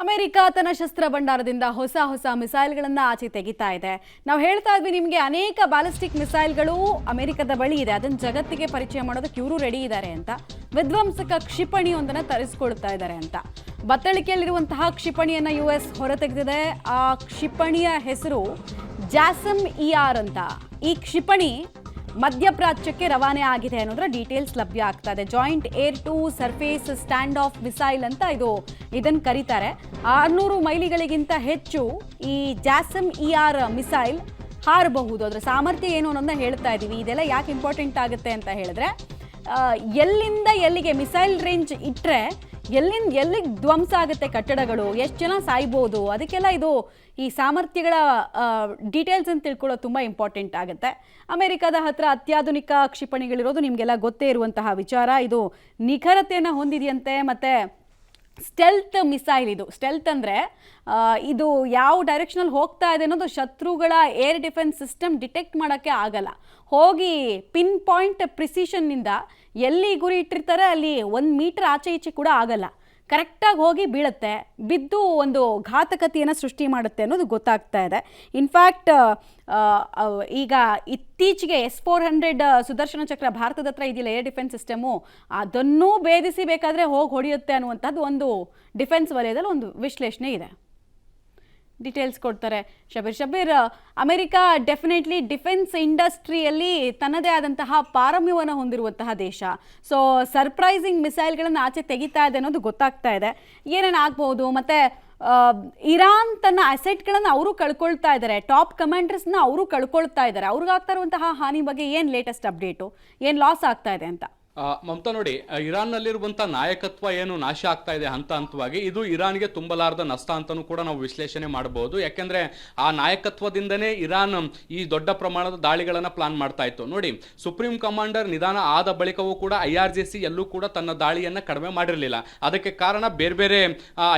America ತನ್ನ ಶಸ್ತ್ರ ಭಂಡಾರದಿಂದ ಹೊಸ ಹೊಸ ಮಿಸೈಲ್ಗಳನ್ನು ಆಚೆ ತೆಗಿತಾ ಇದೆ. ನಾವು ಹೇಳ್ತಾ ಇದ್ವಿ ನಿಮಗೆ ಅನೇಕ ಬ್ಯಾಲಿಸ್ಟಿಕ್ ಮಿಸೈಲ್ಗಳು ಅಮೆರಿಕದ ಬಳಿ ಇದೆ. ಅದನ್ನು ಜಗತ್ತಿಗೆ ಪರಿಚಯ ಮಾಡೋದಕ್ಕೆ ಇವರು ರೆಡಿ ಇದ್ದಾರೆ ಅಂತ. ವಿಧ್ವಂಸಕ ಕ್ಷಿಪಣಿಯೊಂದನ್ನು ತರಿಸ್ಕೊಳ್ತಾ ಇದ್ದಾರೆ ಅಂತ. ಬತ್ತಳಿಕೆಯಲ್ಲಿರುವಂತಹ ಕ್ಷಿಪಣಿಯನ್ನು US ಹೊರತೆಗೆದಿದೆ. ಆ ಕ್ಷಿಪಣಿಯ ಹೆಸರು JASSM-ER ಅಂತ. ಈ ಕ್ಷಿಪಣಿ ಮಧ್ಯಪ್ರಾಚ್ಯಕ್ಕೆ ರವಾನೆ ಆಗಿದೆ ಅನ್ನೋದರ ಡೀಟೇಲ್ಸ್ ಲಭ್ಯ ಆಗ್ತಾ ಇದೆ. Joint air to surface stand off missile ಅಂತ ಇದನ್ನು ಕರೀತಾರೆ. 600 ಮೈಲಿಗಳಿಗಿಂತ ಹೆಚ್ಚು ಈ JASSM-ER ಮಿಸೈಲ್ ಹಾರಬಹುದು. ಅದರ ಸಾಮರ್ಥ್ಯ ಏನು ಅನ್ನೋದನ್ನ ಹೇಳ್ತಾ ಇದ್ದೀವಿ. ಇದೆಲ್ಲ ಯಾಕೆ ಇಂಪಾರ್ಟೆಂಟ್ ಆಗುತ್ತೆ ಅಂತ ಹೇಳಿದ್ರೆ, ಎಲ್ಲಿಂದ ಎಲ್ಲಿಗೆ ಮಿಸೈಲ್ ರೇಂಜ್ ಇಟ್ಟರೆ ಎಲ್ಲಿಗೆ ಧ್ವಂಸ ಆಗುತ್ತೆ ಕಟ್ಟಡಗಳು, ಎಷ್ಟು ಜನ ಸಾಯ್ಬೋದು, ಅದಕ್ಕೆಲ್ಲ ಈ ಸಾಮರ್ಥ್ಯಗಳ ಡೀಟೇಲ್ಸ್ ಅಂತ ತಿಳ್ಕೊಳ್ಳೋದು ತುಂಬ ಇಂಪಾರ್ಟೆಂಟ್ ಆಗುತ್ತೆ. ಅಮೆರಿಕದ ಹತ್ರ ಅತ್ಯಾಧುನಿಕ ಕ್ಷಿಪಣಿಗಳಿರೋದು ನಿಮಗೆಲ್ಲ ಗೊತ್ತೇ ಇರುವಂತಹ ವಿಚಾರ. ಇದು ನಿಖರತೆಯನ್ನು ಹೊಂದಿದೆಯಂತೆ. ಮತ್ತು ಸ್ಟೆಲ್ತ್ ಮಿಸೈಲ್ ಇದು. ಸ್ಟೆಲ್ತ್ ಅಂದರೆ ಇದು ಯಾವ ಡೈರೆಕ್ಷನಲ್ಲಿ ಹೋಗ್ತಾ ಇದೆ ಅನ್ನೋದು ಶತ್ರುಗಳ ಏರ್ ಡಿಫೆನ್ಸ್ ಸಿಸ್ಟಮ್ ಡಿಟೆಕ್ಟ್ ಮಾಡೋಕ್ಕೆ ಆಗಲ್ಲ. ಹೋಗಿ ಪಿನ್ ಪಾಯಿಂಟ್ ಪ್ರಿಸಿಷನ್ನಿಂದ ಎಲ್ಲಿ ಗುರಿ ಇಟ್ಟಿರ್ತಾರೆ ಅಲ್ಲಿ 1 ಮೀಟರ್ ಆಚೆ ಈಚೆ ಕೂಡ ಆಗಲ್ಲ. ಕರೆಕ್ಟಾಗಿ ಹೋಗಿ ಬೀಳುತ್ತೆ. ಬಿದ್ದು ಒಂದು ಘಾತಕತೆಯನ್ನು ಸೃಷ್ಟಿ ಮಾಡುತ್ತೆ ಅನ್ನೋದು ಗೊತ್ತಾಗ್ತಾ ಇದೆ. ಇನ್ಫ್ಯಾಕ್ಟ್ ಈಗ ಇತ್ತೀಚೆಗೆ S-400 ಸುದರ್ಶನ ಚಕ್ರ ಭಾರತದ ಹತ್ರ ಇದೆಯಲ್ಲ ಏರ್ ಡಿಫೆನ್ಸ್ ಸಿಸ್ಟಮು, ಅದನ್ನೂ ಭೇದಿಸಿ ಬೇಕಾದರೆ ಹೋಗಿ ಹೊಡೆಯುತ್ತೆ ಅನ್ನುವಂಥದ್ದು ಒಂದು ಡಿಫೆನ್ಸ್ ವಲಯದಲ್ಲಿ ಒಂದು ವಿಶ್ಲೇಷಣೆ ಇದೆ. ಡೀಟೇಲ್ಸ್ ಕೊಡ್ತಾರೆ ಶಬೀರ್. ಅಮೆರಿಕ ಡೆಫಿನೆಟ್ಲಿ ಡಿಫೆನ್ಸ್ ಇಂಡಸ್ಟ್ರಿಯಲ್ಲಿ ತನ್ನದೇ ಆದಂತಹ ಪಾರಮ್ಯವನ್ನು ಹೊಂದಿರುವಂತಹ ದೇಶ. ಸೊ ಸರ್ಪ್ರೈಸಿಂಗ್ ಮಿಸೈಲ್ಗಳನ್ನು ಆಚೆ ತೆಗಿತಾ ಇದೆ ಅನ್ನೋದು ಗೊತ್ತಾಗ್ತಾ ಇದೆ. ಏನೇನು ಆಗ್ಬೋದು. ಮತ್ತು ಇರಾನ್ ತನ್ನ ಅಸೆಟ್ಗಳನ್ನು ಅವರು ಕಳ್ಕೊಳ್ತಾ ಇದ್ದಾರೆ. ಟಾಪ್ ಕಮಾಂಡರ್ಸ್ನ ಅವರು ಕಳ್ಕೊಳ್ತಾ ಇದ್ದಾರೆ. ಅವ್ರಿಗಾಗ್ತಾ ಇರುವಂತಹ ಹಾನಿ ಬಗ್ಗೆ ಏನು ಲೇಟೆಸ್ಟ್ ಅಪ್ಡೇಟು, ಏನು ಲಾಸ್ ಆಗ್ತಾ ಇದೆ ಅಂತ? ಮಮತಾ ನೋಡಿ, ಇರಾನ್ನಲ್ಲಿರುವಂಥ ನಾಯಕತ್ವ ಏನು ನಾಶ ಆಗ್ತಾ ಇದೆ ಹಂತವಾಗಿ, ಇದು ಇರಾನ್ಗೆ ತುಂಬಲಾರದ ನಷ್ಟ ಅಂತಲೂ ಕೂಡ ನಾವು ವಿಶ್ಲೇಷಣೆ ಮಾಡಬಹುದು. ಯಾಕೆಂದರೆ ಆ ನಾಯಕತ್ವದಿಂದನೇ ಇರಾನ್ ಈ ದೊಡ್ಡ ಪ್ರಮಾಣದ ದಾಳಿಗಳನ್ನು ಪ್ಲಾನ್ ಮಾಡ್ತಾ ಇತ್ತು. ನೋಡಿ, ಸುಪ್ರೀಂ ಕಮಾಂಡರ್ ನಿಧಾನ ಆದ ಬಳಿಕವೂ ಕೂಡ IRGC ಎಲ್ಲೂ ಕೂಡ ತನ್ನ ದಾಳಿಯನ್ನು ಕಡಿಮೆ ಮಾಡಿರಲಿಲ್ಲ. ಅದಕ್ಕೆ ಕಾರಣ ಬೇರೆ ಬೇರೆ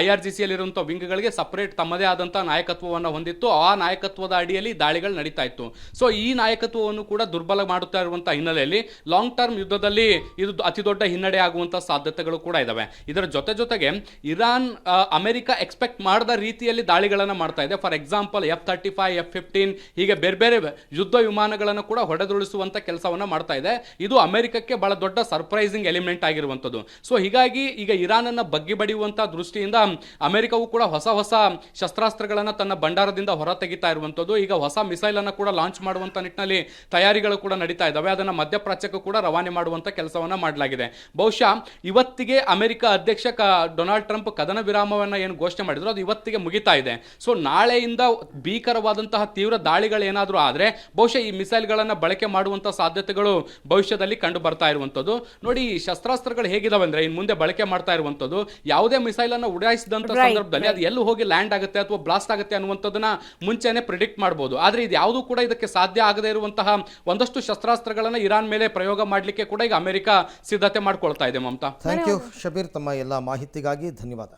IRGCಯಲ್ಲಿರುವಂಥ ವಿಂಗ್ಗಳಿಗೆ ಸಪರೇಟ್ ತಮ್ಮದೇ ಆದಂಥ ನಾಯಕತ್ವವನ್ನು ಹೊಂದಿತ್ತು. ಆ ನಾಯಕತ್ವದ ಅಡಿಯಲ್ಲಿ ದಾಳಿಗಳು ನಡೀತಾ ಇತ್ತು. ಸೊ ಈ ನಾಯಕತ್ವವನ್ನು ಕೂಡ ದುರ್ಬಲ ಮಾಡುತ್ತಾ ಇರುವಂಥ ಹಿನ್ನೆಲೆಯಲ್ಲಿ ಲಾಂಗ್ ಟರ್ಮ್ ಯುದ್ಧದಲ್ಲಿ ಇದು ಅತಿ ದೊಡ್ಡ ಹಿನ್ನಡೆ ಆಗುವಂಥ ಸಾಧ್ಯತೆಗಳು ಕೂಡ ಇದಾವೆ. ಇದರ ಜೊತೆಗೆ ಇರಾನ್ ಅಮೆರಿಕ ಎಕ್ಸ್ಪೆಕ್ಟ್ ಮಾಡದ ರೀತಿಯಲ್ಲಿ ದಾಳಿಗಳನ್ನು ಮಾಡ್ತಾ ಇದೆ. ಫಾರ್ ಎಕ್ಸಾಂಪಲ್ F-35, F-15 ಹೀಗೆ ಬೇರೆ ಬೇರೆ ಯುದ್ಧ ವಿಮಾನಗಳನ್ನು ಕೂಡ ಹೊಡೆದುರುಳಿಸುವಂಥ ಕೆಲಸವನ್ನು ಮಾಡ್ತಾ ಇದೆ. ಇದು ಅಮೆರಿಕಕ್ಕೆ ಬಹಳ ದೊಡ್ಡ ಸರ್ಪ್ರೈಸಿಂಗ್ ಎಲಿಮೆಂಟ್ ಆಗಿರುವಂಥದ್ದು. ಸೊ ಹೀಗಾಗಿ ಈಗ ಇರಾನನ್ನು ಬಗ್ಗಿ ಬಡಿಯುವಂಥ ದೃಷ್ಟಿಯಿಂದ ಅಮೆರಿಕವು ಕೂಡ ಹೊಸ ಹೊಸ ಶಸ್ತ್ರಾಸ್ತ್ರಗಳನ್ನು ತನ್ನ ಭಂಡಾರದಿಂದ ಹೊರ ತೆಗಿತಾ ಇರುವಂಥದ್ದು. ಈಗ ಹೊಸ ಮಿಸೈಲನ್ನು ಕೂಡ ಲಾಂಚ್ ಮಾಡುವಂಥ ನಿಟ್ಟಿನಲ್ಲಿ ತಯಾರಿಗಳು ಕೂಡ ನಡೀತಾ ಇದ್ದಾವೆ. ಅದನ್ನು ಮಧ್ಯಪ್ರಾಚ್ಯಕ್ಕೂ ಕೂಡ ರವಾನೆ ಮಾಡುವಂಥ ಕೆಲಸ ಮಾಡಲಾಗಿದೆ. ಬಹುಶಃ ಇವತ್ತಿಗೆ ಅಮೆರಿಕ ಅಧ್ಯಕ್ಷ ಡೊನಾಲ್ಡ್ ಟ್ರಂಪ್ ಕದನ ವಿರಾಮವನ್ನು ಏನು ಘೋಷಣೆ ಮಾಡಿದ್ರು ಅದು ಇವತ್ತಿಗೆ ಮುಗಿತಾ ಇದೆ. ಸೊ ನಾಳೆಯಿಂದ ಭೀಕರವಾದಂತಹ ತೀವ್ರ ದಾಳಿಗಳು ಏನಾದರೂ ಆದರೆ ಬಹುಶಃ ಈ ಮಿಸೈಲ್ಗಳನ್ನು ಬಳಕೆ ಮಾಡುವಂತಹ ಸಾಧ್ಯತೆಗಳು ಭವಿಷ್ಯದಲ್ಲಿ ಕಂಡು ಬರ್ತಾ ಇರುವಂಥದ್ದು. ನೋಡಿ, ಈ ಶಸ್ತ್ರಾಸ್ತ್ರಗಳು ಹೇಗಿದಾವೆ ಅಂದ್ರೆ ಇನ್ನು ಮುಂದೆ ಬಳಕೆ ಮಾಡ್ತಾ ಇರುವಂಥದ್ದು, ಯಾವುದೇ ಮಿಸೈಲ್ ಅನ್ನು ಉಡಾಯಿಸಿದಂಥ ಸಂದರ್ಭದಲ್ಲಿ ಅದು ಎಲ್ಲೂ ಹೋಗಿ ಲ್ಯಾಂಡ್ ಆಗುತ್ತೆ ಅಥವಾ ಬ್ಲಾಸ್ಟ್ ಆಗುತ್ತೆ ಅನ್ನುವಂಥದ್ದನ್ನ ಮುಂಚೆನೆ ಪ್ರಿಡಿಕ್ಟ್ ಮಾಡಬಹುದು. ಆದರೆ ಇದು ಯಾವುದೂ ಕೂಡ ಇದಕ್ಕೆ ಸಾಧ್ಯ ಆಗದೇ ಇರುವಂತಹ ಒಂದಷ್ಟು ಶಸ್ತ್ರಾಸ್ತ್ರಗಳನ್ನು ಇರಾನ್ ಮೇಲೆ ಪ್ರಯೋಗ ಮಾಡಲಿಕ್ಕೆ ಕೂಡ ಈಗ ಅಮೆರಿಕ ಸಿದ್ಧತೆ ಮಾಡ್ಕೊಳ್ತಾ ಇದೆ. ಮಮತಾ, ಥ್ಯಾಂಕ್ ಯು ಶಬೀರ್, ತಮ್ಮ ಎಲ್ಲ ಮಾಹಿತಿಗಾಗಿ ಧನ್ಯವಾದ.